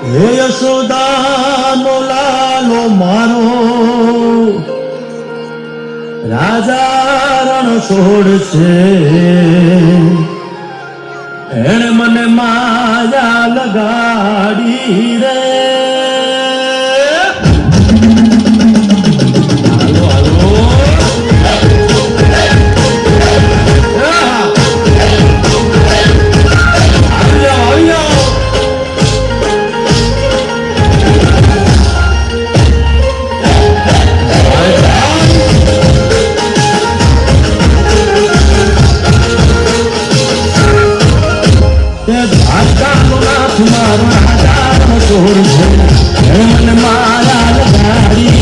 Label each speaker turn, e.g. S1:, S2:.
S1: હે યશોદાનો લાલો મારો રાજા રણ છોડ છે એણે મને માયા લગાડી રે મારો રાજા રણ છોડ છે મને માયા લગાડી